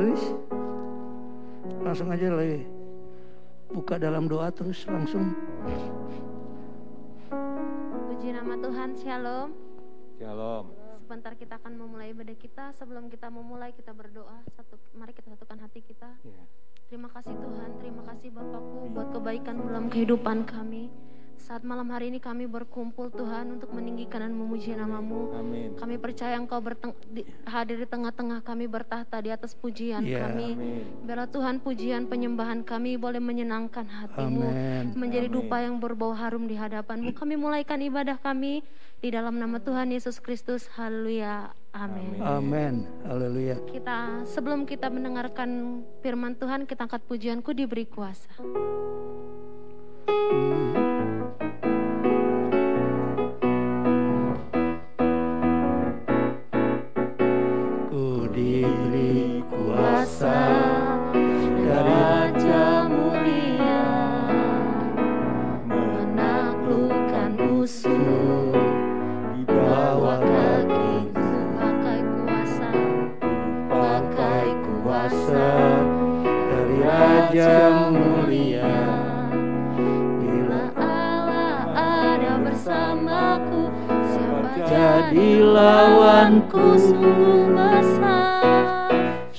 Terus langsung aja lagi buka dalam doa terus langsung. Puji nama Tuhan, shalom. Shalom. Sebentar kita akan memulai ibadah kita. Sebelum kita memulai kita berdoa. Mari kita satukan hati kita. Terima kasih Tuhan, terima kasih Bapakku buat kebaikan dalam kehidupan kami. Saat malam hari ini kami berkumpul Tuhan untuk meninggikan dan memuji nama-Mu. Amin. Kami percaya Engkau hadir di tengah-tengah kami, bertahta di atas pujian kami. Biarlah Tuhan pujian penyembahan kami boleh menyenangkan hati-Mu, menjadi dupa yang berbau harum di hadapan-Mu. Kami mulaikan ibadah kami di dalam nama Tuhan Yesus Kristus. Haleluya. Amin. Amin. Haleluya. Sebelum kita mendengarkan firman Tuhan, kita angkat pujianku diberi kuasa. Ku diberi kuasa dari Raja mulia, menaklukkan musuh di bawah kaki. Pakai kuasa dari Raja mulia. Bila Allah ada bersamaku, siapa Jadi lawanku.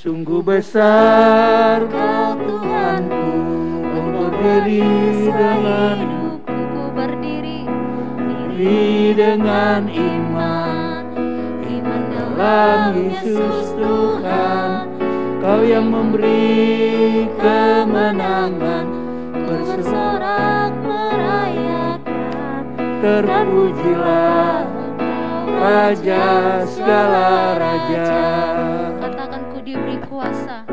Sungguh besar Kau Tuhanku. Engkau berdiri dengan hidupku, berdiri dengan iman dalam Yesus Tuhan. Kau yang memberi kemenangan, bersorak merayakan. Terpujilah Raja segala raja. Katakan ku diberi kuasa.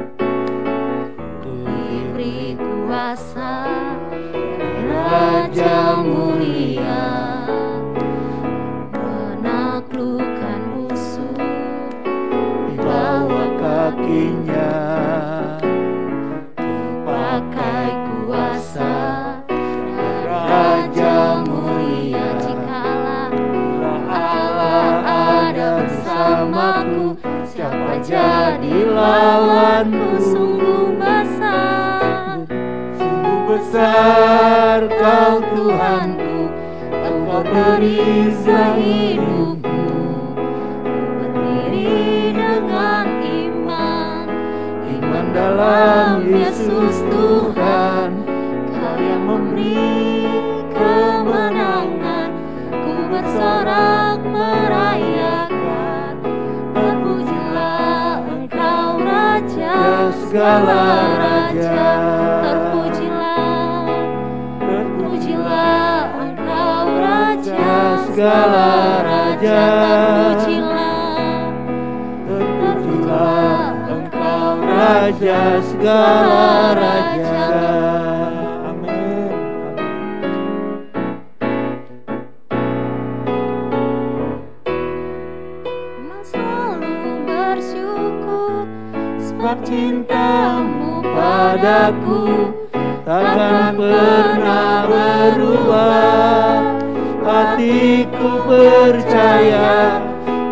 Ku diberi kuasa Raja mulia, menaklukkan musuh di bawah kakinya. Pakai kuasa Raja mulia. Jika Allah ada bersamaku, siapa jadi lawanku? Sungguh besar, Sungguh besar Kau Tuhanku. Engkau beri hidupku, berdiri dengan iman dalam Yesus Tuhan. Kau yang memberi kemenangan, ku bersorak merayakan. Terpujilah Engkau Raja segala raja. Terpujilah Engkau Raja segala raja. Terpujilah Engkau Raja segala raja. Amin. Selalu bersyukur Sebab cintamu padaku takkan pernah berubah. Hatiku percaya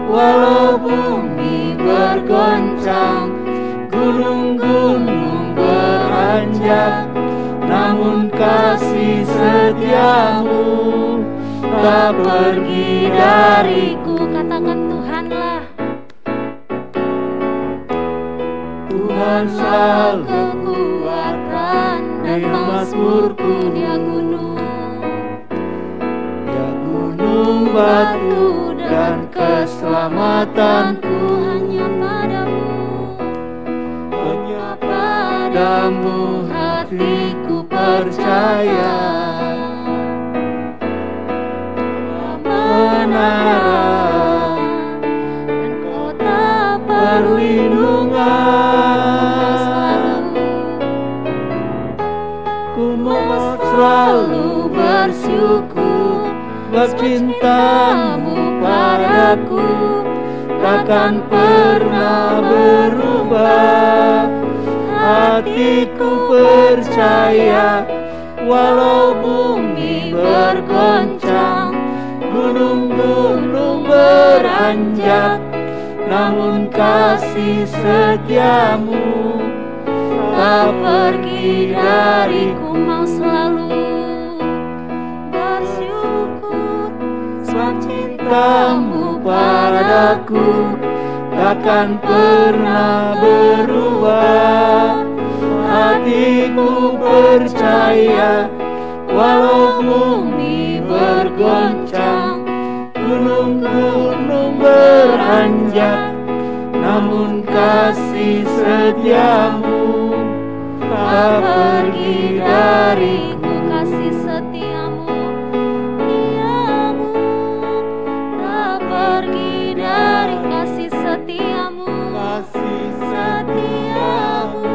walau bumi bergoncang, gunung-gunung beranjak, namun kasih setiamu tak pergi dariku. Katakan Tuhanlah, Tuhan selalu kekuatan dan Dia mazmurku, mazmurku. Dia gunung, batu dan keselamatanku. hanya padamu, Hanya padamu hatiku percaya. Menara dan kota perlindungan, ku mau selalu bersyukur. Sebab cintamu padaku takkan pernah berubah. Hatiku percaya walau bumi bergoncang, gunung-gunung beranjak, namun kasih setiamu tak pergi dariku. Mau selalu bersyukur sebab cintamu padaku takkan pernah berubah. Hatiku percaya walau bumi bergoncang, gunung-gunung beranjak, namun kasih setiamu tak pergi dariku. Kasih setiamu, diamu tak pergi dari. Kasih setiamu, kasih setiamu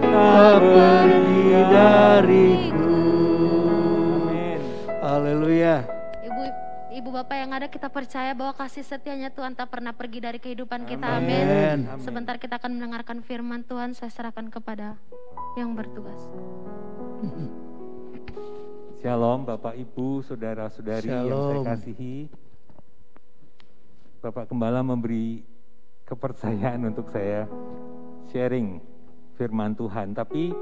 tak pergi dariku. Amin. Haleluya. Ibu Bapak yang ada, kita percaya bahwa kasih setianya Tuhan tak pernah pergi dari kehidupan kita. Amin. Amin. Sebentar kita akan mendengarkan firman Tuhan. Saya serahkan kepada yang bertugas. Shalom Bapak Ibu, saudara-saudari yang saya kasihi. Bapak Gembala memberi kepercayaan untuk saya sharing firman Tuhan. Tapi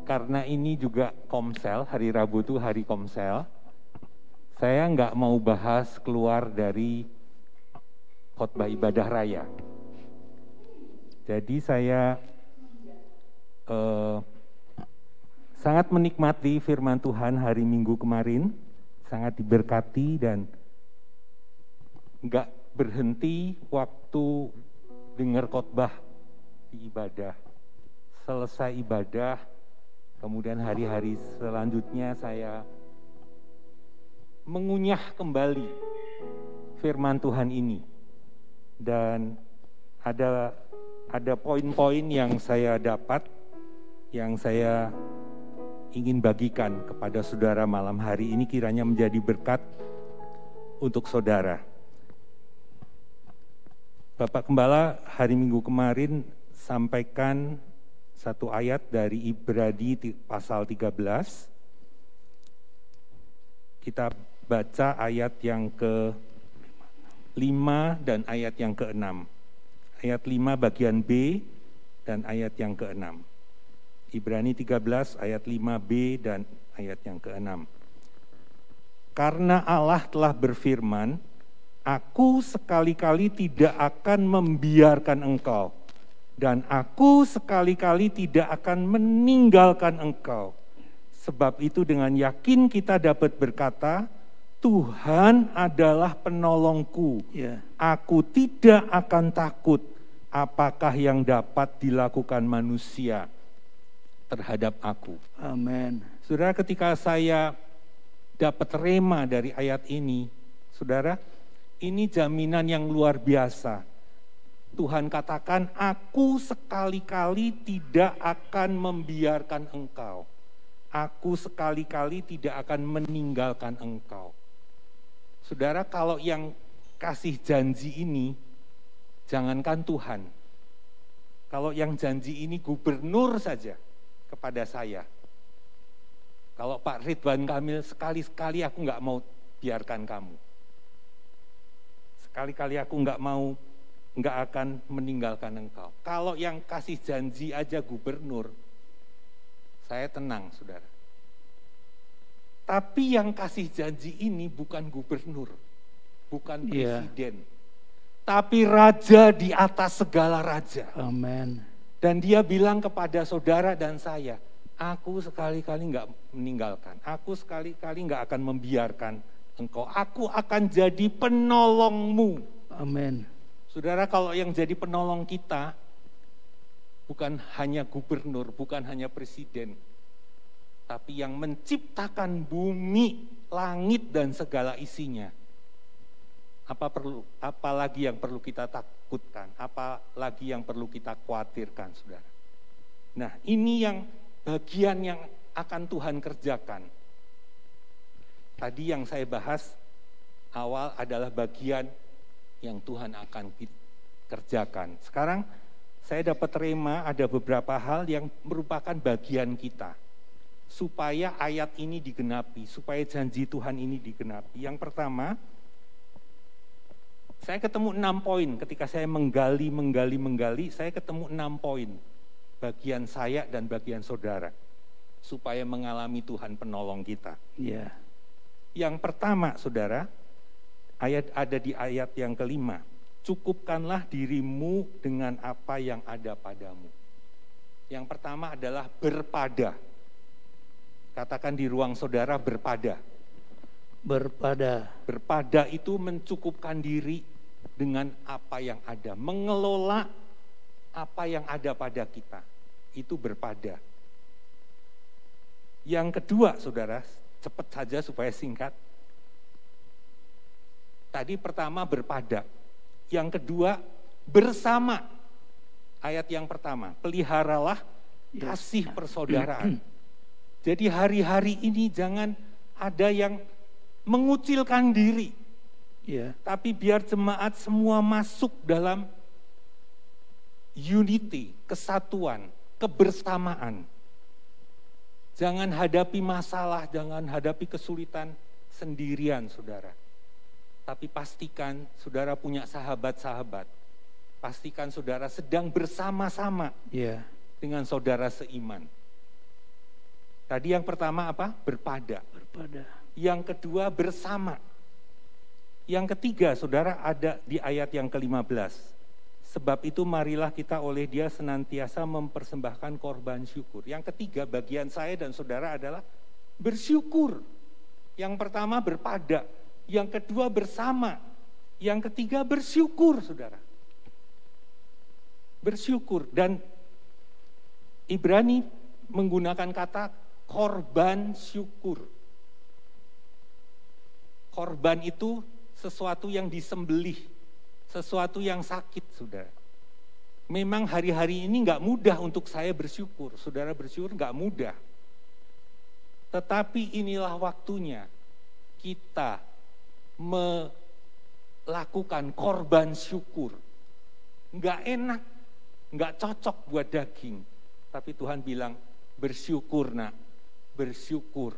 karena ini juga Komsel, hari Rabu itu hari Komsel, saya nggak mau bahas keluar dari khotbah ibadah raya. Jadi saya sangat menikmati firman Tuhan hari Minggu kemarin, sangat diberkati dan nggak berhenti waktu dengar khotbah di ibadah. Selesai ibadah, kemudian hari-hari selanjutnya saya mengunyah kembali firman Tuhan ini, dan ada poin-poin yang saya dapat, yang saya ingin bagikan kepada saudara malam hari ini, kiranya menjadi berkat untuk saudara. Bapak Gembala hari Minggu kemarin sampaikan satu ayat dari Ibrani pasal 13. Kita baca ayat yang ke-5 dan ayat yang ke-6. Ayat 5 bagian B dan ayat yang ke-6. Ibrani 13 ayat 5b dan ayat yang ke-6. Karena Allah telah berfirman, aku sekali-kali tidak akan membiarkan engkau, dan aku sekali-kali tidak akan meninggalkan engkau. Sebab itu dengan yakin kita dapat berkata, Tuhan adalah penolongku. Aku tidak akan takut apakah yang dapat dilakukan manusia terhadap aku. Amin. Saudara, ketika saya dapat rema dari ayat ini, saudara, ini jaminan yang luar biasa. Tuhan katakan, aku sekali-kali tidak akan membiarkan engkau. Aku sekali-kali tidak akan meninggalkan engkau. Saudara, kalau yang kasih janji ini, jangankan Tuhan. Kalau yang janji ini gubernur saja kepada saya. Kalau Pak Ridwan Kamil, sekali-sekali aku nggak mau biarkan kamu. Sekali-kali aku nggak akan meninggalkan engkau. Kalau yang kasih janji aja gubernur, saya tenang, saudara. Tapi yang kasih janji ini bukan gubernur, bukan presiden, tapi raja di atas segala raja. Amin. Dan dia bilang kepada saudara dan saya, aku sekali-kali nggak meninggalkan, aku sekali-kali nggak akan membiarkan engkau, aku akan jadi penolongmu. Amin. Saudara, kalau yang jadi penolong kita bukan hanya gubernur, bukan hanya presiden, tapi yang menciptakan bumi, langit dan segala isinya. Apalagi yang perlu kita takutkan, apalagi yang perlu kita khawatirkan, saudara. Nah, ini yang bagian yang akan Tuhan kerjakan. Tadi yang saya bahas awal adalah bagian yang Tuhan akan kerjakan. Sekarang saya dapat terima ada beberapa hal yang merupakan bagian kita, supaya ayat ini digenapi, supaya janji Tuhan ini digenapi. Yang pertama, Saya ketemu 6 poin ketika saya menggali, saya ketemu 6 poin bagian saya dan bagian saudara supaya mengalami Tuhan penolong kita. Ya. Yang pertama, saudara, ada di ayat yang kelima. Cukupkanlah dirimu dengan apa yang ada padamu. Yang pertama adalah berpada. Katakan di ruang saudara, berpada. Berpada. Berpada itu mencukupkan diri dengan apa yang ada. Mengelola apa yang ada pada kita. Itu berpada. Yang kedua, saudara, cepat saja supaya singkat. Tadi pertama berpada. Yang kedua bersama. Ayat yang pertama, peliharalah kasih persaudaraan. Jadi hari-hari ini jangan ada yang mengucilkan diri. Ya. Tapi biar jemaat semua masuk dalam unity, kesatuan, kebersamaan. Jangan hadapi masalah, jangan hadapi kesulitan sendirian, saudara. Tapi pastikan saudara punya sahabat-sahabat. Pastikan saudara sedang bersama-sama dengan saudara seiman. Tadi yang pertama apa? Berpada. Yang kedua bersama. Yang ketiga, saudara, ada di ayat yang ke-15. Sebab itu marilah kita oleh Dia senantiasa mempersembahkan korban syukur. Yang ketiga, bagian saya dan saudara adalah bersyukur. Yang pertama berpada, yang kedua bersama, yang ketiga bersyukur, saudara. Bersyukur. Dan Ibrani menggunakan kata korban syukur. Korban itu sesuatu yang disembelih, sesuatu yang sakit, saudara. Memang hari-hari ini gak mudah untuk saya bersyukur. Saudara bersyukur gak mudah. Tetapi inilah waktunya kita melakukan korban syukur. Gak enak, gak cocok buat daging. Tapi Tuhan bilang, bersyukur nak, bersyukur.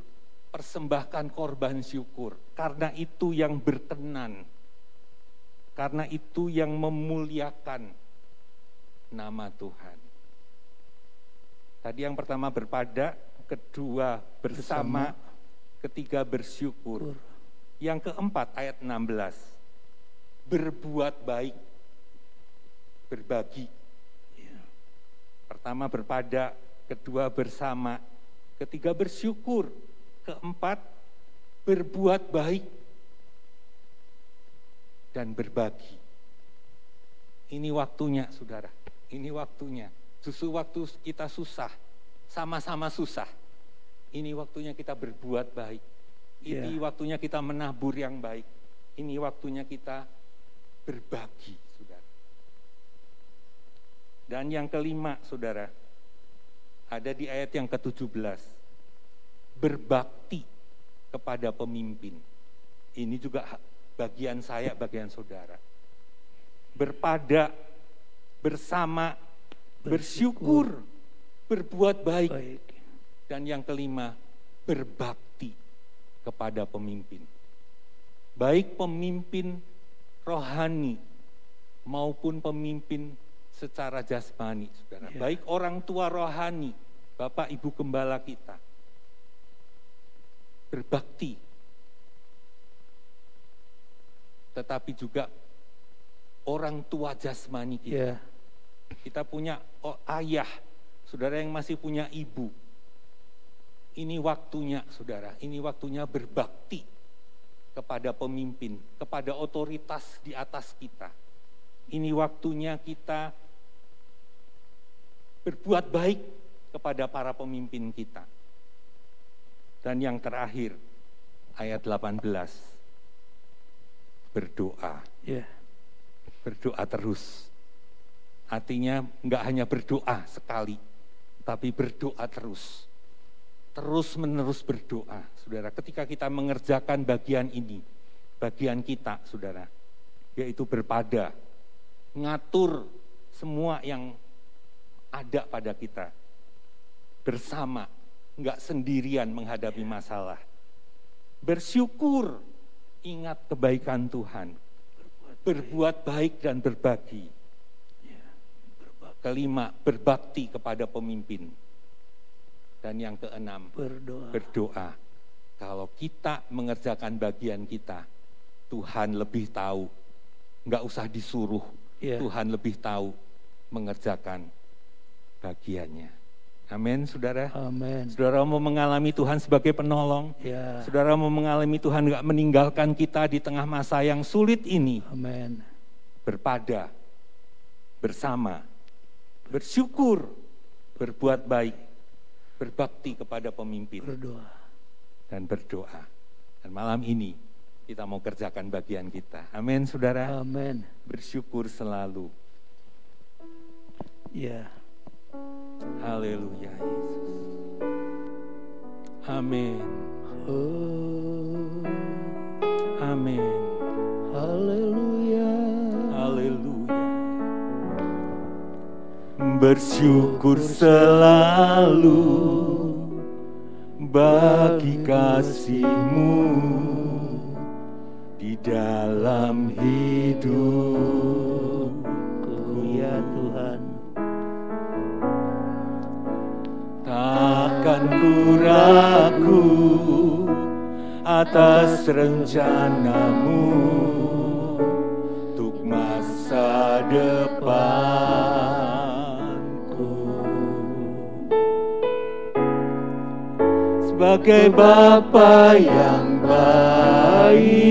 Persembahkan korban syukur. Karena itu yang berkenan. Karena itu yang memuliakan nama Tuhan. Tadi yang pertama berpada, kedua bersama, ketiga bersyukur. Yang keempat ayat 16. Berbuat baik. Berbagi. Pertama berpada, kedua bersama, ketiga bersyukur. Keempat, berbuat baik dan berbagi. Ini waktunya, saudara. Ini waktunya. Justru waktu kita susah, sama-sama susah. Ini waktunya kita berbuat baik. Ini waktunya kita menabur yang baik. Ini waktunya kita berbagi, saudara. Dan yang kelima, saudara, ada di ayat yang ke-17. Berbakti kepada pemimpin. Ini juga bagian saya, bagian saudara. Berpada, bersama, bersyukur, berbuat baik. Dan yang kelima, berbakti kepada pemimpin. Baik pemimpin rohani maupun pemimpin secara jasmani, saudara. Baik orang tua rohani, Bapak Ibu Gembala kita. Berbakti, tetapi juga orang tua jasmani kita. Kita punya ayah, saudara yang masih punya ibu. Ini waktunya, saudara, ini waktunya berbakti kepada pemimpin, kepada otoritas di atas kita. Ini waktunya kita berbuat baik kepada para pemimpin kita. Dan yang terakhir, ayat 18, berdoa. Berdoa terus. Artinya enggak hanya berdoa sekali, tapi berdoa terus. Terus menerus berdoa, saudara. Ketika kita mengerjakan bagian ini, bagian kita, saudara, yaitu berpada, ngatur semua yang ada pada kita, bersama, enggak sendirian menghadapi masalah. Bersyukur, ingat kebaikan Tuhan. berbuat baik dan berbagi. Kelima, berbakti kepada pemimpin. Dan yang keenam, berdoa. Kalau kita mengerjakan bagian kita, Tuhan lebih tahu. Nggak usah disuruh, Tuhan lebih tahu mengerjakan bagiannya. Amin, saudara. Amin. Saudara mau mengalami Tuhan sebagai penolong. Saudara mau mengalami Tuhan nggak meninggalkan kita di tengah masa yang sulit ini. Amin. Berpada, bersama, bersyukur, berbuat baik, berbakti kepada pemimpin, dan berdoa. Dan malam ini kita mau kerjakan bagian kita. Amin, saudara. Amin. Bersyukur selalu. Ya. Haleluya, Yesus. Amin. Amin. Haleluya. Haleluya. Bersyukur selalu bagi kasih-Mu di dalam hidupku, ya Tuhan. Takkan ku ragu atas rencana-Mu untuk masa depanku. Sebagai Bapa yang baik,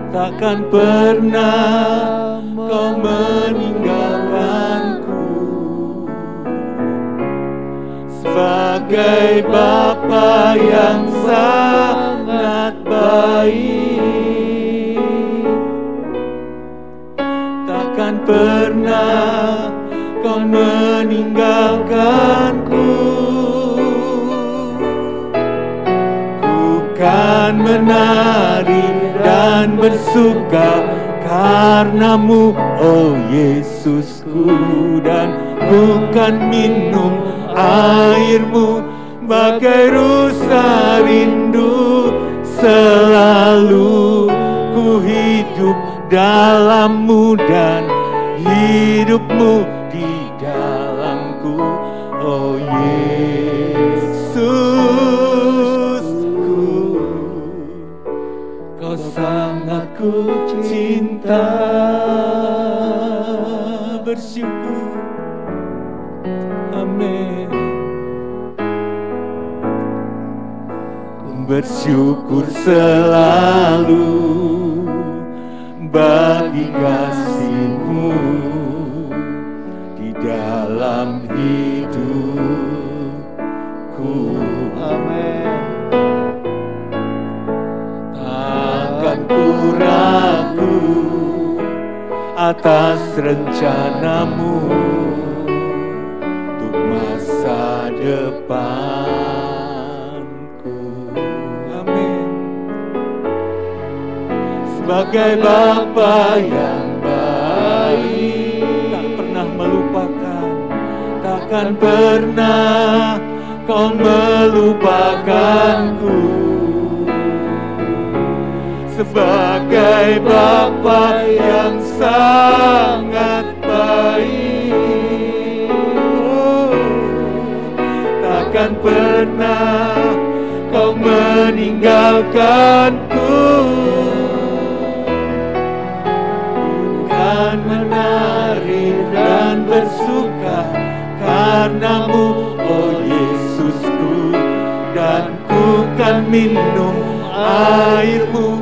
takkan pernah Kau meninggalkanku. Sebagai Bapa yang sangat baik, takkan pernah Kau meninggalkanku. Ku kan menari dan bersuka karena-Mu, oh Yesusku, dan ku kan minum air-Mu bagai rusa rindu. Selalu ku hidup dalam-Mu dan hidup-Mu di dalamku, oh Yesusku. Kau sangat ku cinta. Bersyukur. Amin. Bersyukur selalu bagi kasih-Mu di dalam hidupku. Amin. Takkan ku ragu atas rencana-Mu untuk masa depanku. Amin. Sebagai Bapa yang baik, tak pernah melupakan, takkan pernah Kau melupakanku. Sebagai Bapa yang sangat baik, takkan pernah Kau meninggalkanku. Kan menari dan bersuka karena-Mu, oh Yesusku, dan ku kan minum air-Mu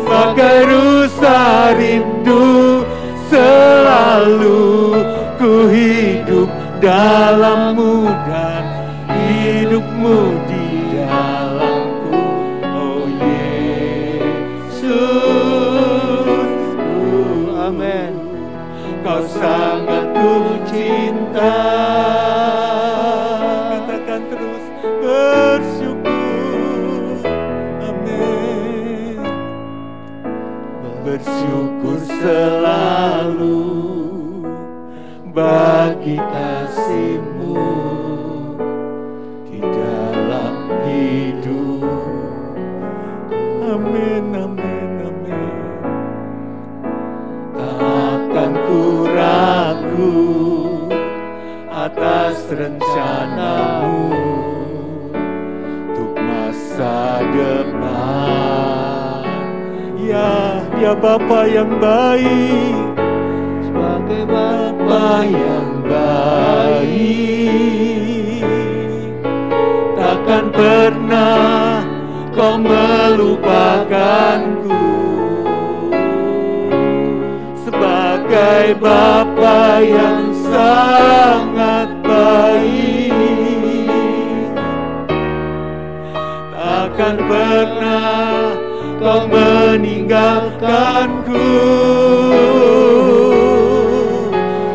bagai rusa rindu. Selalu ku hidup dalam-Mu dan hidup-Mu di dalamku, oh Yesusku. Amin. Kau sangat ku cinta. Katakan terus, bersyukur. Amin. Bersyukur selalu bagi kasih-Mu di dalam hidup. Amin, amin, amin. rencanamu untuk masa depan. Ya, Dia Bapa yang baik, sebagai Bapa yang baik. Takkan pernah Kau melupakanku, sebagai Bapa yang sangat baik. Takkan pernah Kau meninggalkanku.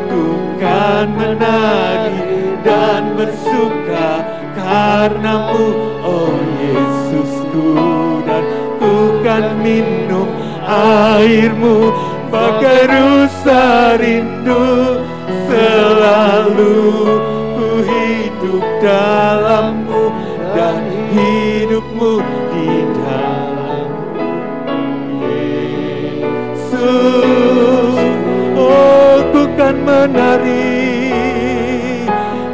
Ku kan menari dan bersuka karenamu, oh Yesusku, dan ku kan minum airmu bagai rusa rindu. Selalu ku hidup dalammu dan hidupmu di dalammu, Yesus. Oh, ku kan menari,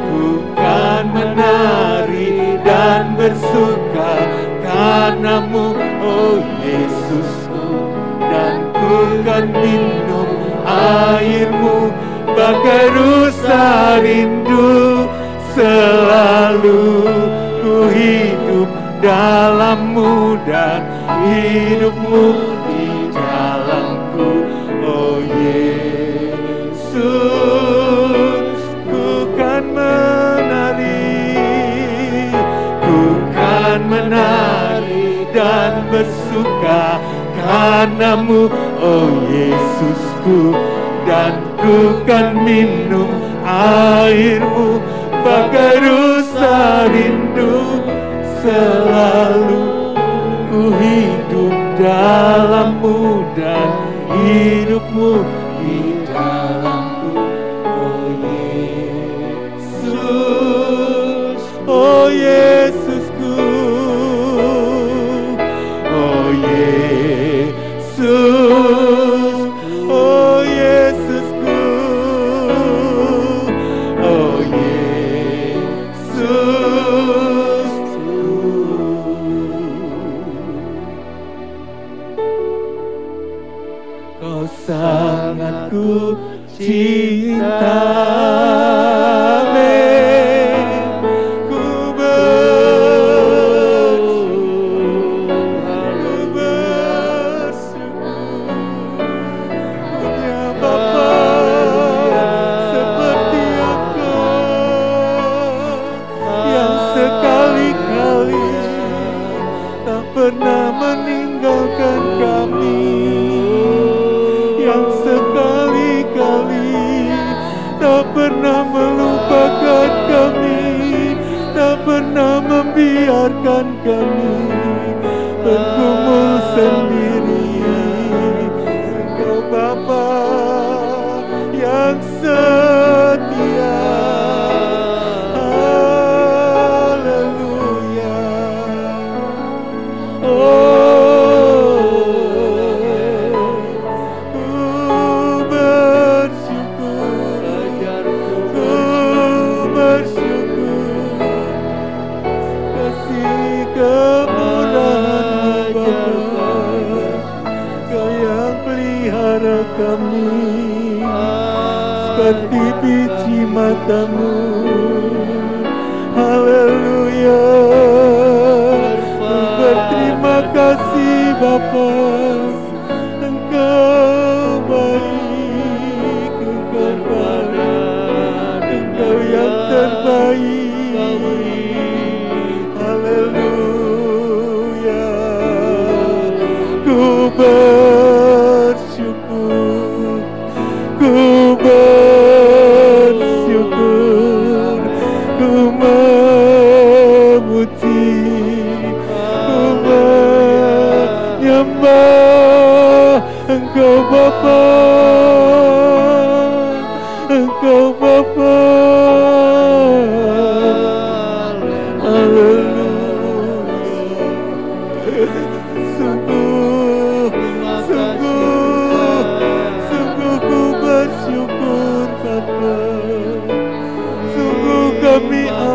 ku kan menari dan bersuka karenamu, oh Yesusku, dan ku kan minum airmu bagai rusa rindu. Selalu ku hidup dalammu dan hidupmu di dalamku, oh Yesus. Ku kan menari dan bersuka karenamu, oh Yesusku, dan ku kan minum airmu bagai rusa rindu. Selalu ku hidup dalammu dan hidupmu di dalamku, oh Yesus, oh Yesusku, oh Yesus, oh Yesusku, oh Yesusku. Kau sangat ku cinta, pernah meninggalkan kami, yang sekali-kali tak pernah melupakan kami, tak pernah membiarkan kami bergumul sendiri. Engkau Bapa yang setia. Kami seperti biji matamu. Haleluya, berterima kasih Bapa. Engkau baik, Engkau baik, Engkau yang terbaik. Haleluya, ku bersyukur, ku bersyukur, ku memuji, ku menyembah Engkau Bapa, Engkau Bapa.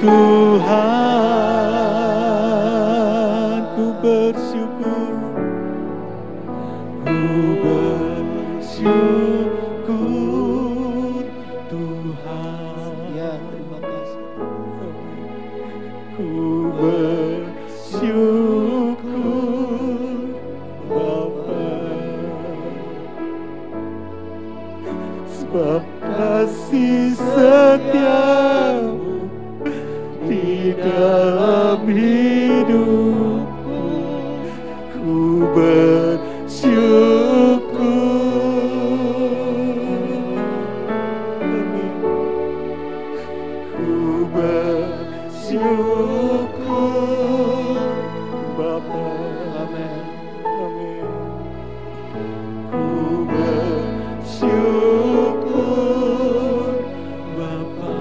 Tuhan, ku bersyukur, Tuhan. Ya, terima kasih. Ku bersyukur Bapa, sebab kasih setiamu di dalam hidupku. Ku bersyukur, ku bersyukur Bapa. Amin. Amin. Ku bersyukur Bapa,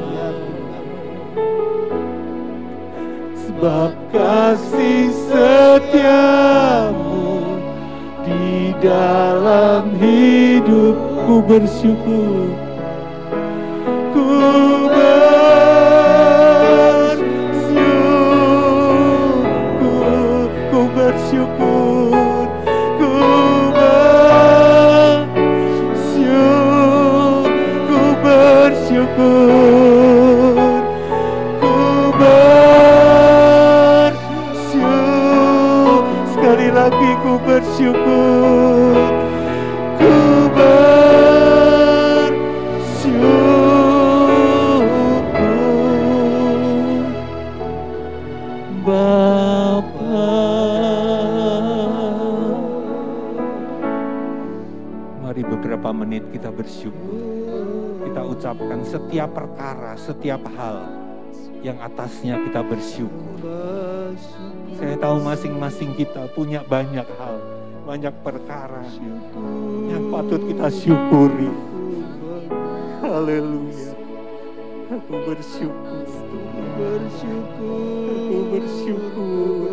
sebab kasih setiamu di dalam hidupku. Bersyukur, ku bersyukur, ku bersyukur, ku bersyukur, ku bersyukur, sekali lagi ku bersyukur, ku bersyukur Bapa. Mari beberapa menit kita bersyukur. Kita ucapkan setiap perkara, setiap hal yang atasnya kita bersyukur. Saya tahu masing-masing kita punya banyak hal, banyak perkara yang patut kita syukuri. Haleluya. Aku bersyukur, aku bersyukur,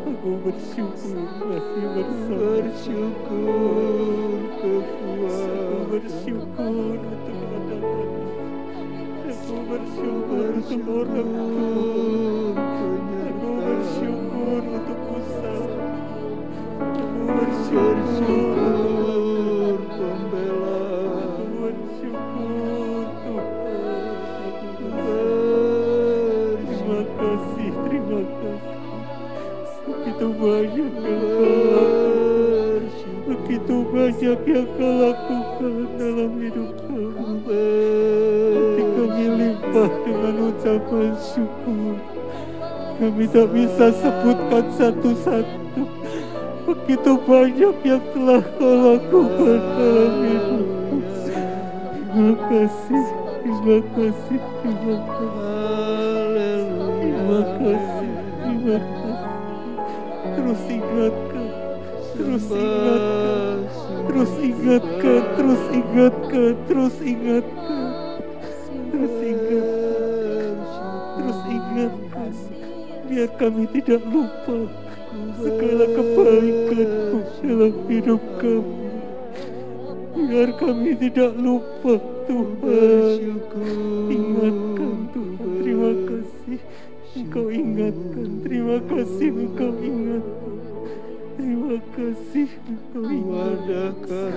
aku bersyukur masih bersama. Aku bersyukur untuk anak-anak. Aku bersyukur untuk orang tua. Aku bersyukur untuk usaha. Aku bersyukur pembela. Aku bersyukur Tuhan. Terima kasih, terima kasih. Begitu banyak yang begitu banyak yang Kau lakukan dalam hidup kami. Hati kami limpah dengan ucapan syukur. Kami tak bisa sebutkan satu-satu. Begitu banyak yang telah Kau lakukan dalam hidup. Terima kasih, terima kasih, terima kasih. Terima kasih, terima kasih. Terus ingatkan, terus ingatkan, terus ingatkan, terus ingatkan, terus ingatkan, terus ingatkan, terus ingatkan. Biar kami tidak lupa segala kebaikan-Mu dalam hidup kami. Biar kami tidak lupa Tuhan. Ingatkan Tuhan, terima kasih. Engkau ingatkan, terima kasih Engkau ingatkan, terima kasih Engkau ingatkan,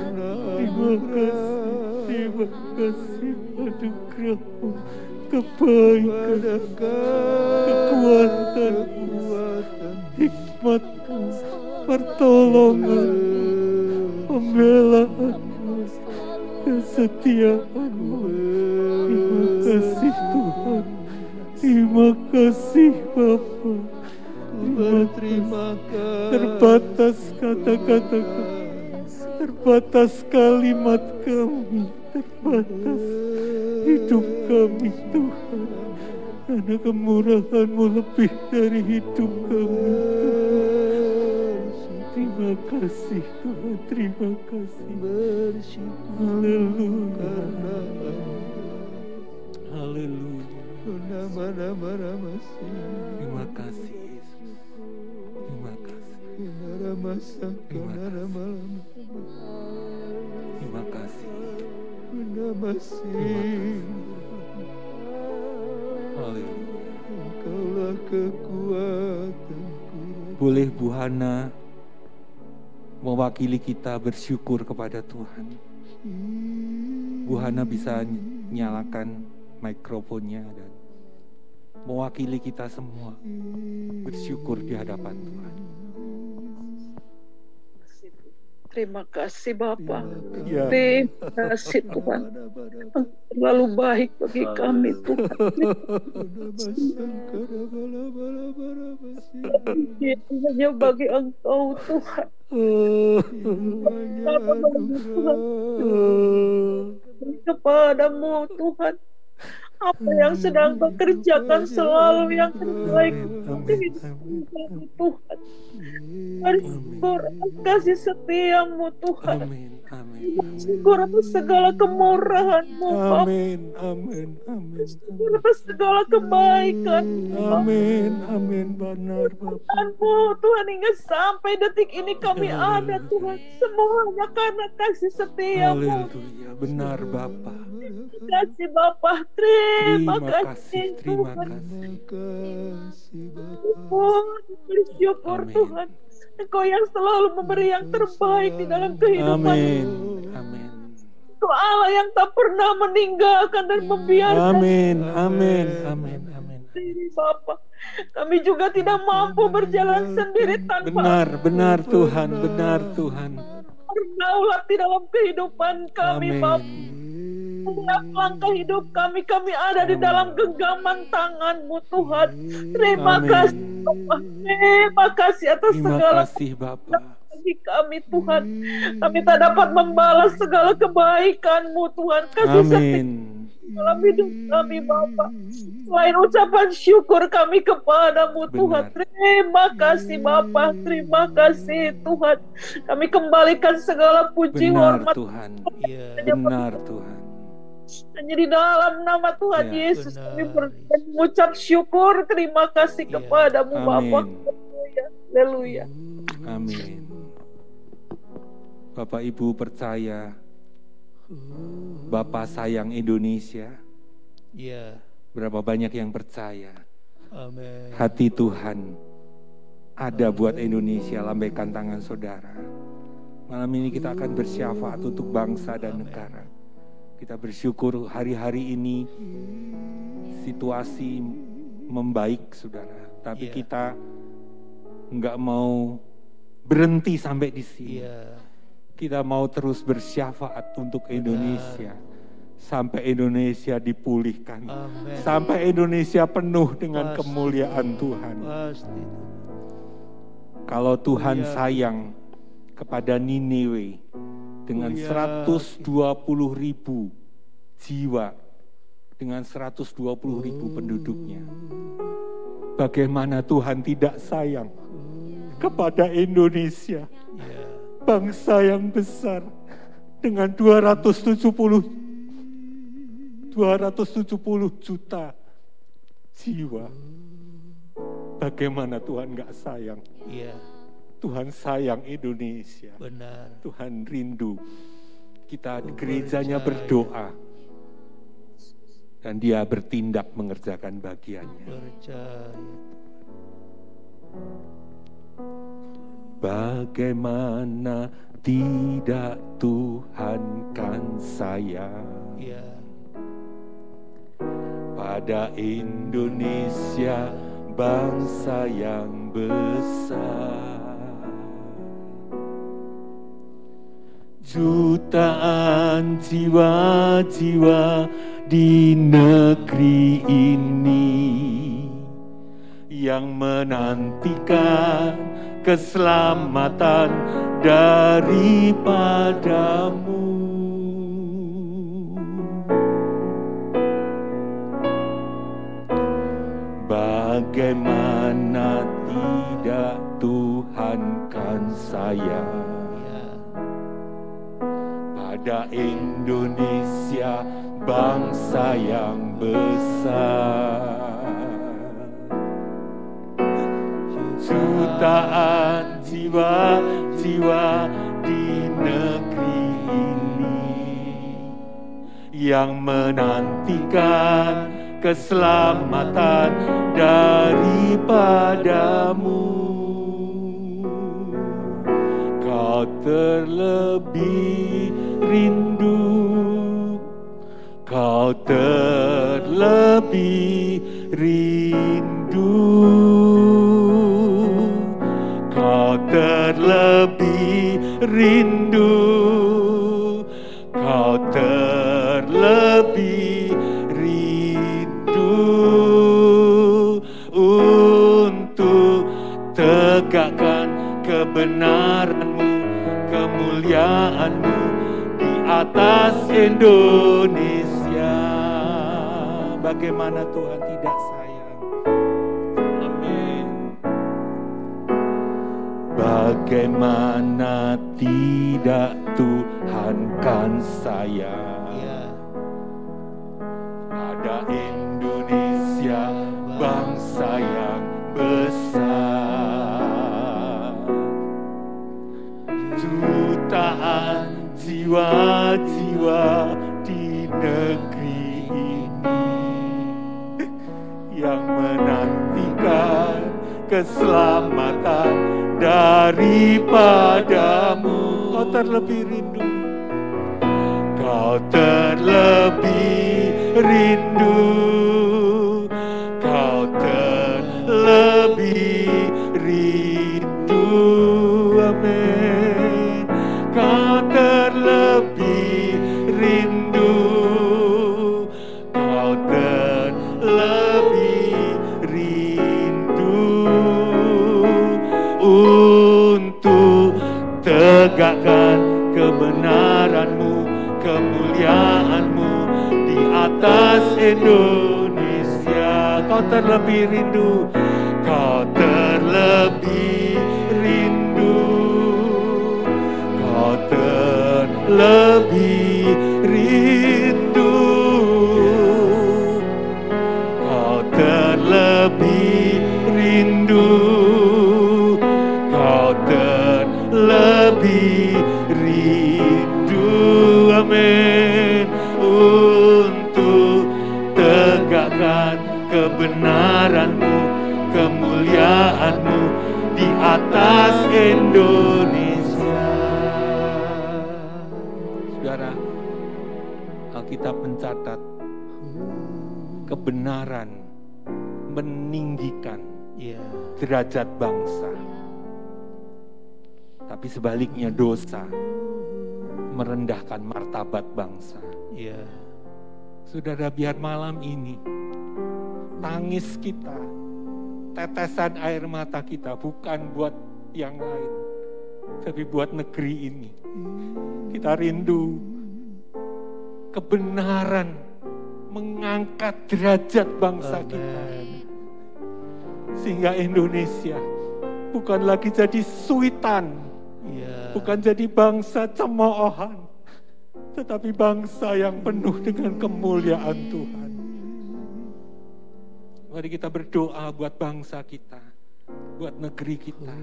terima kasih anugerah-Mu, kebaikan, kekuatan, hikmat-Mu, pertolongan, pembelaan-Mu, kesetiaan-Mu. Terima kasih Tuhan. Terima kasih Bapa. Terima kasih. Terbatas kata-kata kami, terbatas kalimat kami, terbatas hidup kami Tuhan. Karena kemurahan-Mu lebih dari hidup kami Tuhan. Terima kasih Tuhan, terima kasih. Haleluya. Haleluya. Terima kasih Yesus. Terima kasih. Terima kasih. Terima kasih. Engkaulah kekuatanku. Boleh Bu Hana mewakili kita bersyukur kepada Tuhan. Bu Hana bisa nyalakan mikrofonnya dan mewakili kita semua bersyukur di hadapan Tuhan. Terima kasih Bapa. Ya. Terima kasih Tuhan. Terlalu baik bagi kami Tuhan. Hanya bagi Engkau Tuhan. Kepadamu Tuhan. Apa yang sedang Kau kerjakan selalu yang terbaik Tuhan. Bersyukur kasih setiamu Tuhan. Bersyukur atas segala kemurahan-Mu Bapa. Bersyukur atas segala kebaikan. Benar Bapak. Tuhan, hingga sampai detik ini kami ada Tuhan. Semuanya karena kasih setiamu. Haleluya, benar Bapak. Terima kasih Bapa. Terima kasih Tuhan. Bersyukur Tuhan. Engkau yang selalu memberi yang terbaik di dalam kehidupan. Amin. Engkau Allah yang tak pernah meninggalkan dan membiarkan. Amin. Bapa, kami juga tidak mampu berjalan sendiri tanpa Benar Tuhan. berdaulat di dalam kehidupan kami Bapa. Setiap langkah hidup kami ada di dalam genggaman tangan-Mu Tuhan. Terima kasih Bapa. Terima kasih atas segala Bapak. bagi kami Tuhan. Kami tak dapat membalas segala kebaikan-Mu Tuhan. Kasih setia dalam hidup kami Bapa. Selain ucapan syukur kami kepadamu Tuhan. Terima kasih Bapa. Terima kasih Tuhan. Kami kembalikan segala puji hormat Tuhan. Benar Tuhan. Hanya di dalam nama Tuhan Yesus kami mengucap syukur. Terima kasih kepadamu Bapa. Haleluya. Amin. Bapak Ibu percaya Bapak sayang Indonesia? Berapa banyak yang percaya? Amin. Hati Tuhan ada buat Indonesia. Lambaikan tangan saudara. Malam ini kita akan bersyafaat untuk bangsa dan negara. Kita bersyukur hari-hari ini situasi membaik saudara. Tapi kita nggak mau berhenti sampai di sini. Kita mau terus bersyafaat untuk Indonesia. Sampai Indonesia dipulihkan. Sampai Indonesia penuh dengan kemuliaan Tuhan. Kalau Tuhan sayang kepada Niniwe dengan 120.000 jiwa, dengan 120.000 penduduknya, bagaimana Tuhan tidak sayang kepada Indonesia, bangsa yang besar dengan 270 juta jiwa. Bagaimana Tuhan gak sayang? Tuhan sayang Indonesia. Benar. Tuhan rindu. Kita di gerejanya berdoa. Dan dia bertindak mengerjakan bagiannya. Bagaimana tidak Tuhan kan sayang pada Indonesia, bangsa yang besar. Jutaan jiwa-jiwa di negeri ini yang menantikan keselamatan daripadamu. Bagaimana tidak Tuhan kan sayang pada Indonesia, bangsa yang besar. Jutaan jiwa-jiwa di negeri ini yang menantikan keselamatan daripadamu. Kau terlebih rindu, kau terlebih rindu, kau terlebih rindu, kau terlebih rindu untuk tegakkan kebenaran-Mu, kemuliaan-Mu di atas Indonesia. Bagaimana Tuhan tidak sayang? Amin. Bagaimana tidak Tuhan kan sayang pada Indonesia, bangsa yang besar. Jutaan jiwa-jiwa di negeri ini yang menantikan keselamatan daripadamu. Kau terlebih rindu, kau terlebih rindu, kau terlebih rindu. Amin. Kau terlebih rindu, kau terlebih rindu untuk tegakkan kebenaran-Mu, kemuliaan-Mu di atas Indonesia. Kau terlebih rindu, kau terlebih rindu, kau terlebih rindu, kau terlebih rindu, kau terlebih rindu. Amin. Untuk tegakkan kebenaran-Mu, kemuliaan-Mu di atas Indonesia. Saudara, Alkitab mencatat kebenaran meninggikan derajat bangsa, tapi sebaliknya dosa merendahkan martabat bangsa. Saudara, biar malam ini tangis kita, tetesan air mata kita bukan buat yang lain, tapi buat negeri ini. Kita rindu kebenaran mengangkat derajat bangsa kita, sehingga Indonesia bukan lagi jadi suitan, bukan jadi bangsa cemoohan, tetapi bangsa yang penuh dengan kemuliaan Tuhan. Mari kita berdoa buat bangsa kita, buat negeri kita,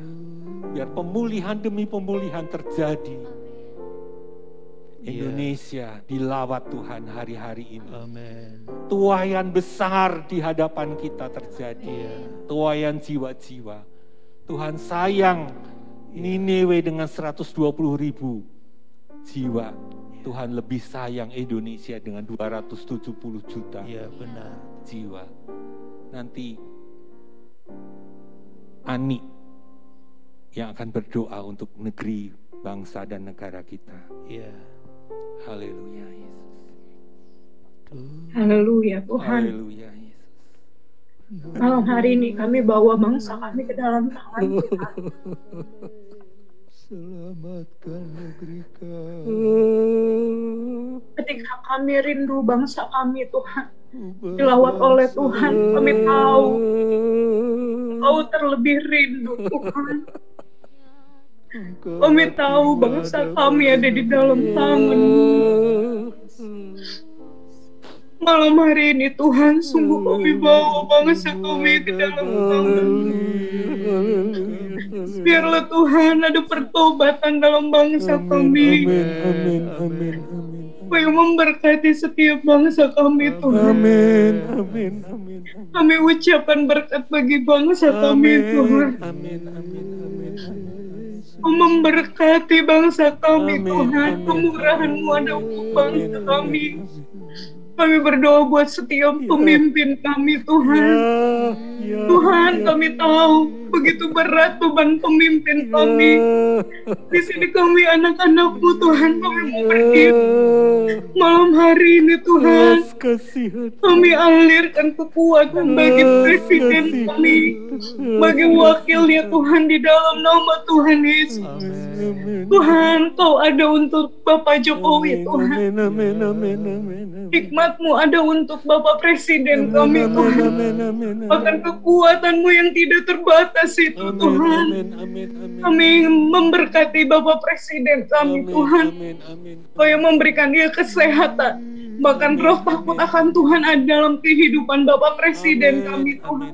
biar pemulihan demi pemulihan terjadi. Indonesia dilawat Tuhan hari-hari ini. Amin. Tuaian besar di hadapan kita terjadi. Tuaian jiwa-jiwa. Tuhan sayang Nineve dengan 120.000 jiwa. Tuhan lebih sayang Indonesia dengan 270 juta jiwa. Nanti Ani yang akan berdoa untuk negeri, bangsa dan negara kita. Haleluya Yesus. Haleluya Tuhan. Haleluya Yesus. Malam hari ini kami bawa bangsa kami ke dalam tangan Tuhan. Selamatkan negeri kami. Ketika kami rindu bangsa kami Tuhan, dilawat oleh Tuhan, kami tahu Kau terlebih rindu Tuhan. Kami tahu bangsa kami ada di dalam tangan-Mu. Malam hari ini Tuhan, sungguh kami bawa bangsa kami ke dalam tangan-Mu. Biarlah Tuhan ada pertobatan dalam bangsa kami. supaya memberkati setiap bangsa kami Tuhan. Amin, amin, amin. Kami ucapkan berkat bagi bangsa kami Tuhan. Amin, amin, amin. Memberkati bangsa kami Tuhan. Kemurahan-Mu ada untuk bangsa kami. Kami berdoa buat setiap pemimpin kami Tuhan. Tuhan, kami tahu begitu berat beban pemimpin kami. Di sini kami anak-anak-Mu Tuhan, kami mau berdiri malam hari ini Tuhan. Kami alirkan kekuatan bagi presiden kami, bagi wakilnya Tuhan di dalam nama Tuhan Yesus. Tuhan, Kau ada untuk Bapak Jokowi Tuhan. Hikmat-Mu ada untuk Bapak Presiden kami Tuhan. Bahkan kekuatan-Mu yang tidak terbatas itu Tuhan. Kami memberkati Bapak Presiden kami Tuhan. Kau yang memberikan dia kesehatan. Bahkan roh takut akan Tuhan ada dalam kehidupan Bapak Presiden kami Tuhan.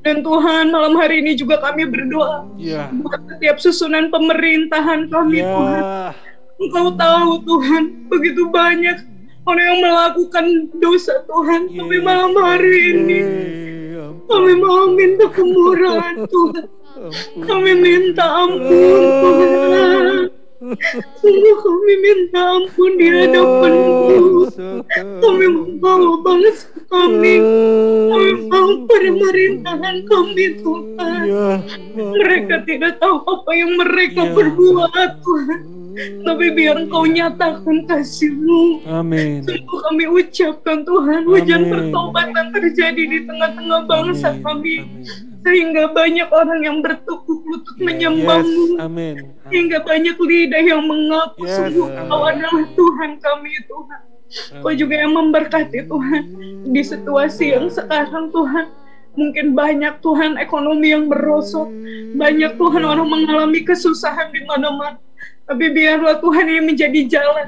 Dan Tuhan, malam hari ini juga kami berdoa buat setiap susunan pemerintahan kami Tuhan. Engkau tahu Tuhan, begitu banyak orang yang melakukan dosa Tuhan. Tapi malam hari ini kami mau minta kemurahan Tuhan. Kami minta ampun Tuhan. Sungguh kami minta ampun di hadapan-Mu. Kami membawa bangsa kami. Kami mau pemerintahan kami Tuhan. Mereka tidak tahu apa yang mereka berbuat Tuhan. Tapi biar Engkau nyatakan kasih-Mu. Amin. Sungguh kami ucapkan Tuhan, hujan pertobatan terjadi di tengah-tengah bangsa kami. Sehingga banyak orang yang bertekuk lutut menyembah-Mu. Amin. Hingga banyak lidah yang mengaku sungguh Engkau adalah Tuhan kami Tuhan. Kau juga yang memberkati Tuhan di situasi yang sekarang Tuhan. Mungkin banyak Tuhan ekonomi yang merosot. Banyak Tuhan orang mengalami kesusahan di mana-mana. Tapi biarlah Tuhan ini menjadi jalan.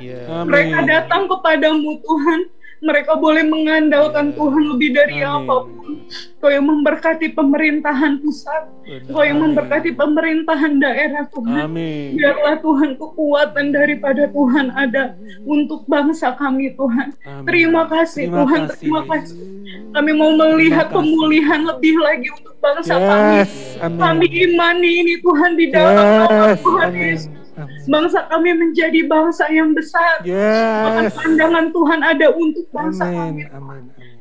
Mereka datang kepadamu Tuhan. Mereka boleh mengandalkan Tuhan lebih dari apapun. Kau yang memberkati pemerintahan pusat. Kau yang memberkati pemerintahan daerah Tuhan. Biarlah Tuhan kekuatan daripada Tuhan ada untuk bangsa kami Tuhan. Terima kasih Tuhan, terima kasih. Kami mau melihat pemulihan lebih lagi untuk bangsa kami. Kami imani ini Tuhan di dalam nama Tuhan Yesus. Bangsa kami menjadi bangsa yang besar. Bahkan pandangan Tuhan ada untuk bangsa kami.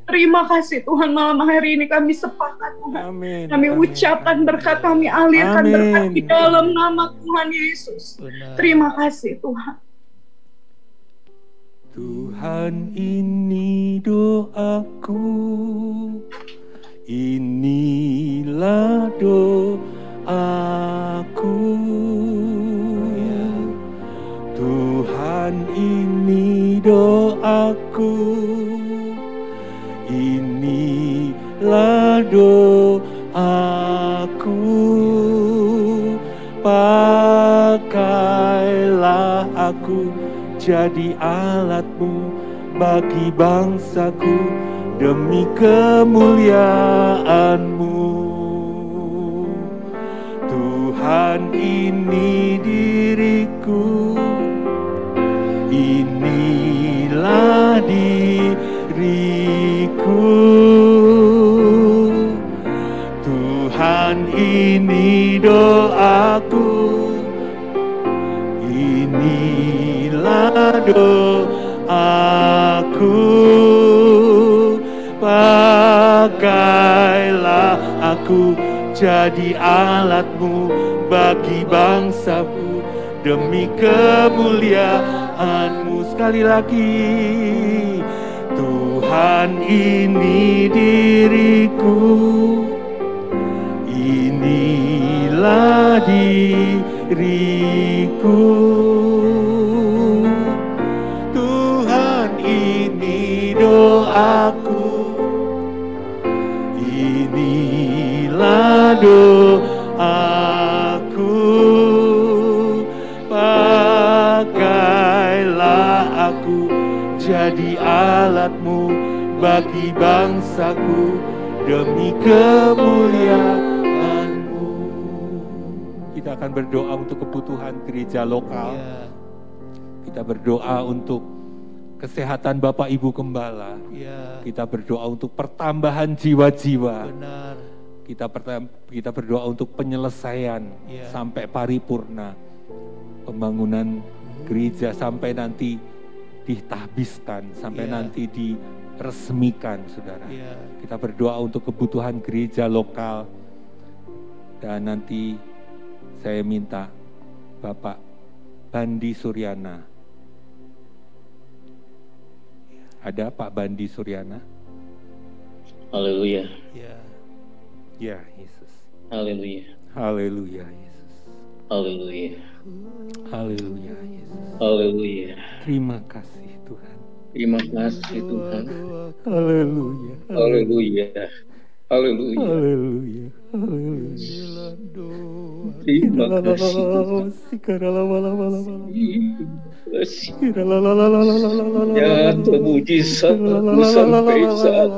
Terima kasih Tuhan, malam hari ini kami sepakat Tuhan. Kami ucapkan berkat, kami alirkan berkat di dalam nama Tuhan Yesus. Terima kasih Tuhan. Tuhan, ini doaku, inilah doaku. Tuhan, ini doaku, inilah doaku. Pakailah aku jadi alat-Mu bagi bangsaku demi kemuliaan-Mu. Tuhan, ini diriku, inilah diriku. Tuhan, ini doaku, inilah doaku. Pakailah aku jadi alat-Mu bagi bangsaku demi kemuliaan-Mu. Sekali lagi, Tuhan, ini diriku, inilah diriku. Tuhan, ini doaku, inilah doaku. Pakailah aku jadi alat-Mu bagi bangsaku demi kemuliaan-Mu. Kita akan berdoa untuk kebutuhan gereja lokal. Kita berdoa untuk kesehatan Bapak Ibu Gembala. Ya. Kita berdoa untuk pertambahan jiwa-jiwa. Benar. Kita berdoa untuk penyelesaian sampai paripurna. Pembangunan gereja sampai nanti ditahbiskan, sampai nanti diresmikan, saudara. Kita berdoa untuk kebutuhan gereja lokal. Dan nanti saya minta Bapak Bandi Suryana. Ada Pak Bandi Suryana? Haleluya. Ya, Yesus. Haleluya. Haleluya, Yesus. Haleluya. Haleluya, Yesus. Haleluya. Terima kasih Tuhan. Terima kasih Tuhan. Haleluya. Haleluya. Haleluya. Haleluya. Terima kasih Tuhan. Ya, mujizat-Mu sampai saat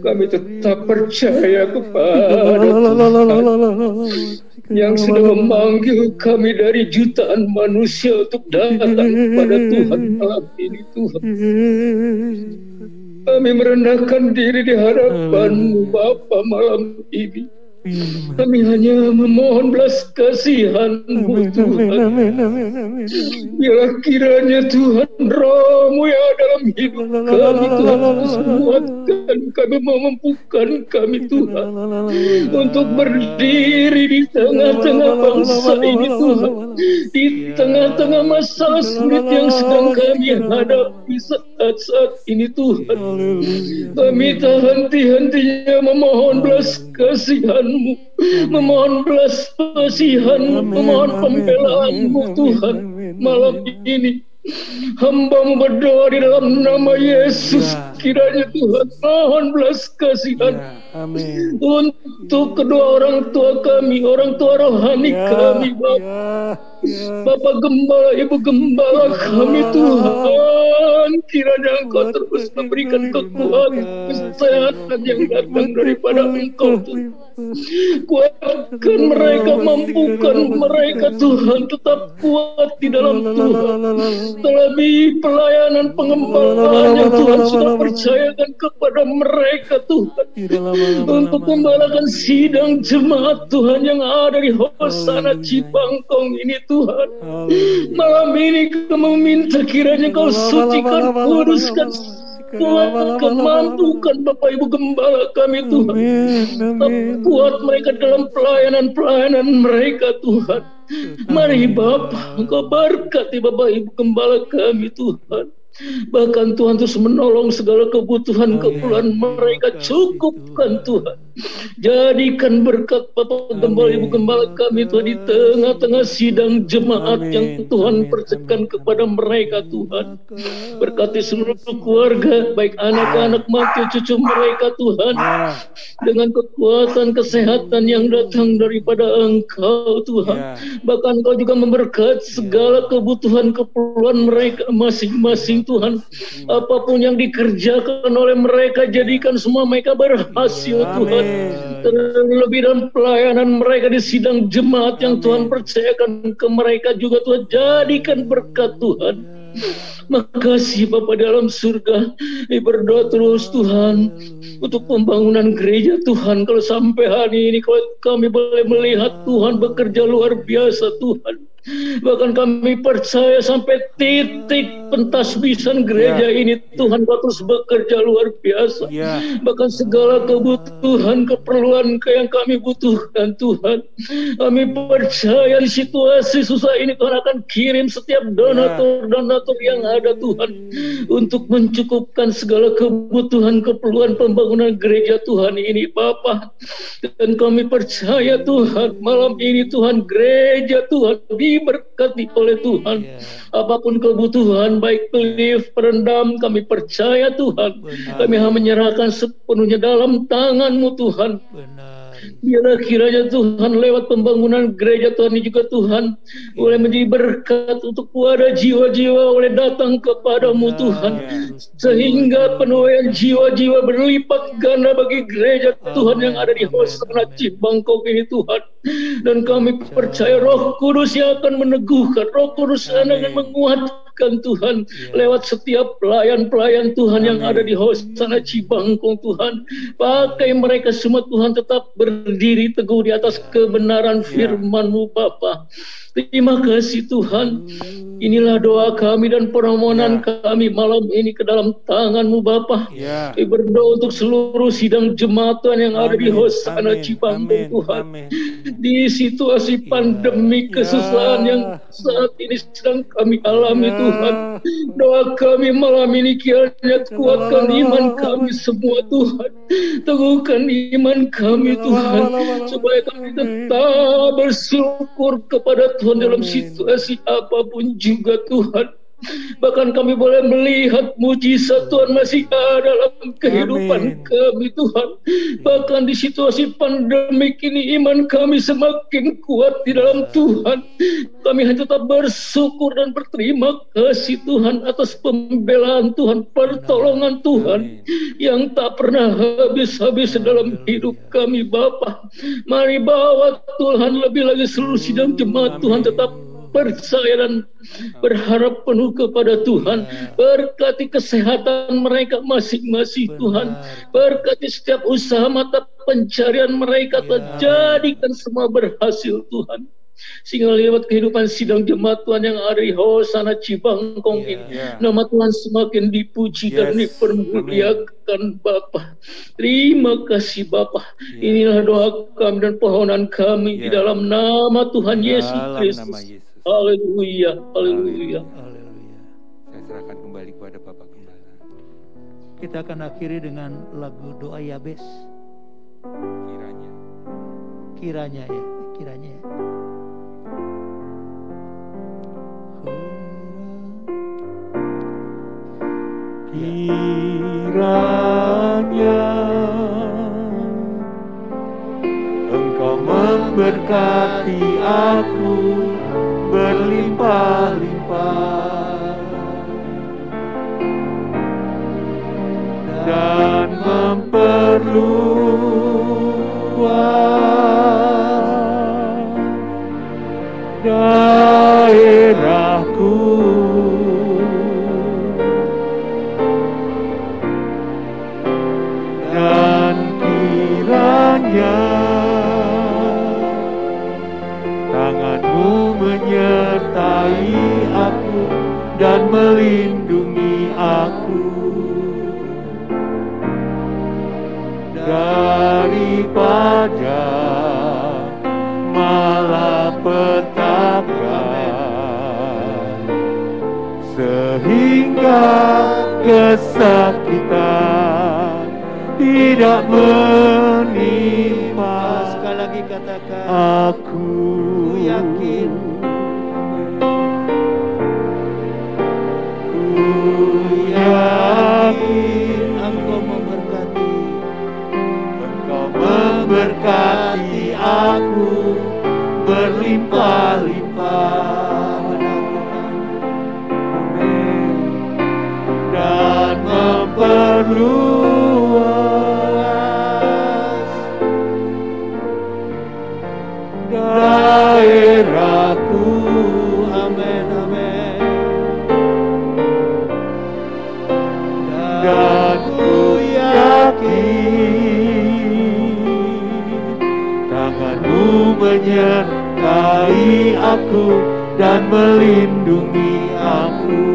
kami tetap percaya kepada Tuhan yang sudah memanggil kami dari jutaan manusia untuk datang kepada Tuhan malam ini. Tuhan, kami merendahkan diri di hadapan-Mu Bapa malam ini. Kami hanya memohon belas kasihan-Mu Tuhan. Biarlah kiranya Tuhan Roh-Mu yang dalam hidup kami Tuhan menguatkan kami, memampukan kami Tuhan untuk berdiri di tengah-tengah bangsa ini Tuhan, di tengah-tengah masalah sulit yang sedang kami hadapi saat-saat ini Tuhan. Kami tak henti-hentinya memohon belas kasihan-Mu, memohon belas kasihan-Mu, memohon pembelaan-Mu Tuhan. Malam ini hamba-Mu berdoa di dalam nama Yesus, kiranya Tuhan mohon belas kasihan untuk kedua orang tua kami, orang tua rohani kami, Bapak Gembala, Ibu Gembala kami Tuhan. Kiranya Engkau terus memberikan kekuatan, kesehatan yang datang daripada Engkau Tuhan. Kuatkan mereka, mampukan mereka Tuhan tetap kuat di dalam Tuhan. Terlebih pelayanan pengembalaan yang Tuhan sudah percayakan kepada mereka Tuhan, untuk membalakan sidang jemaat Tuhan yang ada di Hosana Cibangkong ini Tuhan. Malam ini kami meminta kiranya Kau sucikan, kuduskan, kuatkan, mampukan Bapak Ibu Gembala kami Tuhan. Kuat mereka dalam pelayanan mereka Tuhan. Mari Bapak, Engkau berkati Bapak Ibu Gembala kami Tuhan. Bahkan Tuhan terus menolong segala kebutuhan keperluan mereka, cukupkan Tuhan. Jadikan berkat Bapak Gembala, Ibu Gembala kami Tuhan di tengah-tengah sidang jemaat yang Tuhan percayakan kepada mereka Tuhan. Berkati seluruh keluarga, baik anak-anak mantu cucu mereka Tuhan, dengan kekuatan kesehatan yang datang daripada Engkau Tuhan. Bahkan Engkau juga memberkati segala kebutuhan keperluan mereka masing-masing Tuhan. Apapun yang dikerjakan oleh mereka, jadikan semua mereka berhasil Tuhan. Terlebih dalam pelayanan mereka di sidang jemaat yang Tuhan percayakan ke mereka juga Tuhan, jadikan berkat Tuhan. Makasih Bapa dalam surga. Berdoa terus Tuhan untuk pembangunan gereja Tuhan. Kalau sampai hari ini kalau kami boleh melihat Tuhan bekerja luar biasa Tuhan. Bahkan kami percaya sampai titik pentasbisan gereja ini Tuhan Kau terus bekerja luar biasa. Bahkan segala kebutuhan keperluan yang kami butuhkan Tuhan, kami percaya di situasi susah ini Tuhan akan kirim setiap donatur yang ada Tuhan, untuk mencukupkan segala kebutuhan keperluan pembangunan gereja Tuhan ini Bapa. Dan kami percaya Tuhan malam ini Tuhan gereja Tuhan diberkati oleh Tuhan. Apapun kebutuhan baik belief, perendam, kami percaya Tuhan. Kami menyerahkan sepenuhnya dalam tangan-Mu Tuhan. Biarlah kiranya Tuhan lewat pembangunan gereja Tuhan ini juga Tuhan boleh menjadi berkat untuk kepada jiwa-jiwa oleh datang kepadamu Tuhan, sehingga penuaian jiwa-jiwa berlipat ganda bagi gereja Tuhan yang ada di Hosana Cibangkong ini Tuhan. Dan kami percaya Roh Kudus yang akan meneguhkan, Roh Kudus yang akan menguatkan Tuhan lewat setiap pelayan-pelayan Tuhan yang ada di Hosana Cibangkong Tuhan. Pakai mereka semua Tuhan tetap berdiri teguh di atas kebenaran firman-Mu Bapa. Terima kasih Tuhan. Inilah doa kami dan permohonan kami malam ini ke dalam tangan-Mu Bapa. Kami berdoa untuk seluruh sidang jemaat Tuhan yang ada di Hosana Cibangkong Tuhan. Di situasi pandemi kesusahan yang saat ini sedang kami alami Tuhan. Doa kami malam ini kiranya kuatkan iman kami semua Tuhan. Teguhkan iman kami Tuhan. Supaya kami tetap bersyukur kepada Tuhan dalam situasi apapun juga Tuhan. Bahkan kami boleh melihat mujizat Tuhan masih ada dalam kehidupan kami Tuhan. Bahkan di situasi pandemik ini iman kami semakin kuat di dalam Tuhan. Kami hanya tetap bersyukur dan berterima kasih Tuhan atas pembelaan Tuhan, pertolongan Tuhan yang tak pernah habis-habis dalam hidup kami Bapa. Mari bawa Tuhan lebih lagi seluruh sidang jemaat Tuhan tetap percaya dan berharap penuh kepada Tuhan. Berkati kesehatan mereka masing-masing Tuhan. Berkati setiap usaha mata pencarian mereka, terjadikan semua berhasil Tuhan. Sehingga lewat kehidupan sidang jemaat Tuhan yang ada di Hosana Cibangkong ini, nama Tuhan semakin dipuji dan dipermuliakan Bapa. Terima kasih Bapa. Inilah doa kami dan permohonan kami di dalam nama Tuhan Yesus Kristus. Haleluya, haleluya. Saya serahkan kembali kepada Bapak Gembala. Kita akan akhiri dengan lagu doa Yabes. Kiranya ya. Kiranya Engkau memberkati aku berlimpah-limpah dan memperluas daerahku, dan kiranya tangan-Mu menyertai aku dan melindungi aku daripada malapetaka, sehingga kesakitan tidak menimpa. Sekali lagi katakan, aku yakin, Engkau memberkati aku berlimpah-limpah dan memperluas daerahku. amin, amin. Dan ku yakin tangan-Mu menyertai aku dan melindungi aku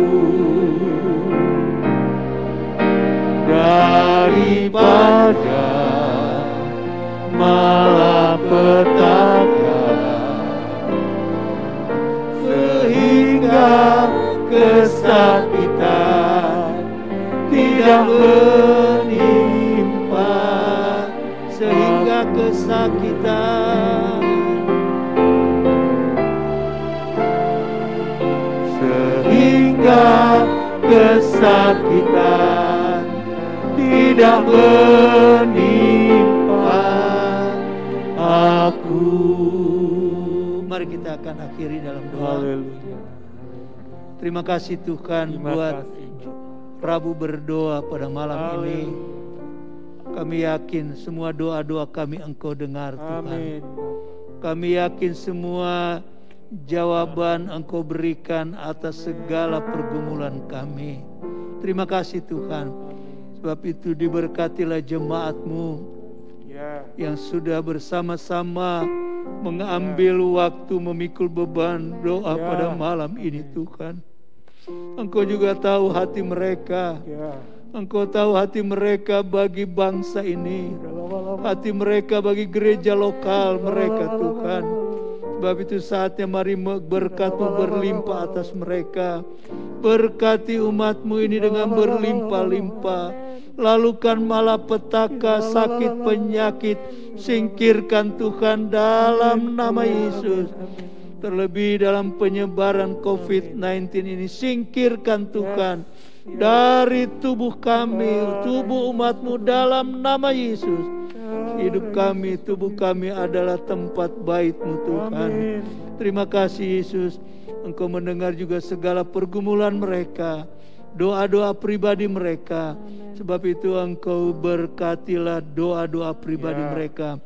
daripada malapetaka, sehingga kesakitan tidak menimpa, sehingga kesakitan, tidak menimpa aku. Mari kita akan akhiri dalam doa. Terima kasih Tuhan buat Rabu berdoa pada malam ini. Kami yakin semua doa-doa kami Engkau dengar Tuhan. Kami yakin semua jawaban Engkau berikan atas segala pergumulan kami. Terima kasih Tuhan. Sebab itu diberkatilah jemaat-Mu yang sudah bersama-sama mengambil waktu memikul beban doa pada malam ini Tuhan. Engkau juga tahu hati mereka. Engkau tahu hati mereka bagi bangsa ini, hati mereka bagi gereja lokal mereka Tuhan. Sebab itu saatnya mari berkat-Mu berlimpah atas mereka. Berkati umat-Mu ini dengan berlimpah-limpah. Lalukan malapetaka, sakit, penyakit, singkirkan Tuhan dalam nama Yesus. Terlebih dalam penyebaran COVID-19 ini, singkirkan Tuhan dari tubuh kami, tubuh umat-Mu dalam nama Yesus. Hidup kami, tubuh kami adalah tempat bait-Mu Tuhan. Terima kasih Yesus. Engkau mendengar juga segala pergumulan mereka, doa-doa pribadi mereka. Sebab itu Engkau berkatilah doa-doa pribadi mereka.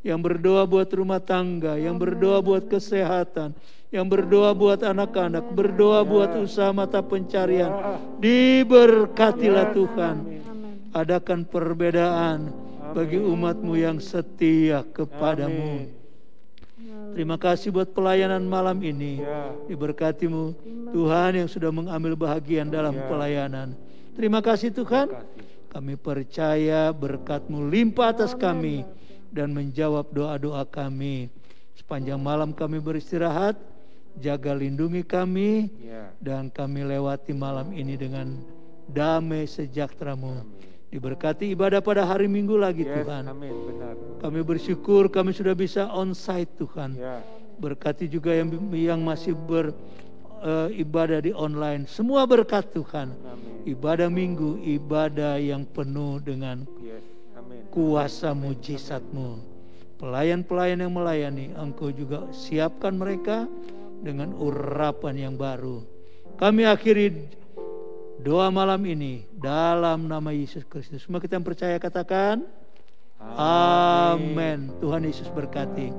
Yang berdoa buat rumah tangga, yang berdoa buat kesehatan, yang berdoa buat anak-anak, berdoa buat usaha mata pencarian. Diberkatilah Tuhan. Adakan perbedaan bagi umat-Mu yang setia kepada-Mu. Terima kasih buat pelayanan malam ini. Diberkati-Mu Tuhan yang sudah mengambil bahagian dalam pelayanan. Terima kasih Tuhan. Kami percaya berkat-Mu limpah atas kami dan menjawab doa-doa kami. Sepanjang malam kami beristirahat, jaga lindungi kami, dan kami lewati malam ini dengan damai sejahtera-Mu. Diberkati ibadah pada hari Minggu lagi Tuhan. Kami bersyukur kami sudah bisa on-site Tuhan. Berkati juga yang masih beribadah di online. Semua berkat Tuhan. Ibadah Minggu, ibadah yang penuh dengan kuasa mujizat-Mu. Pelayan-pelayan yang melayani, Engkau juga siapkan mereka dengan urapan yang baru. Kami akhiri doa malam ini dalam nama Yesus Kristus. Semua kita yang percaya katakan amin. Tuhan Yesus berkati.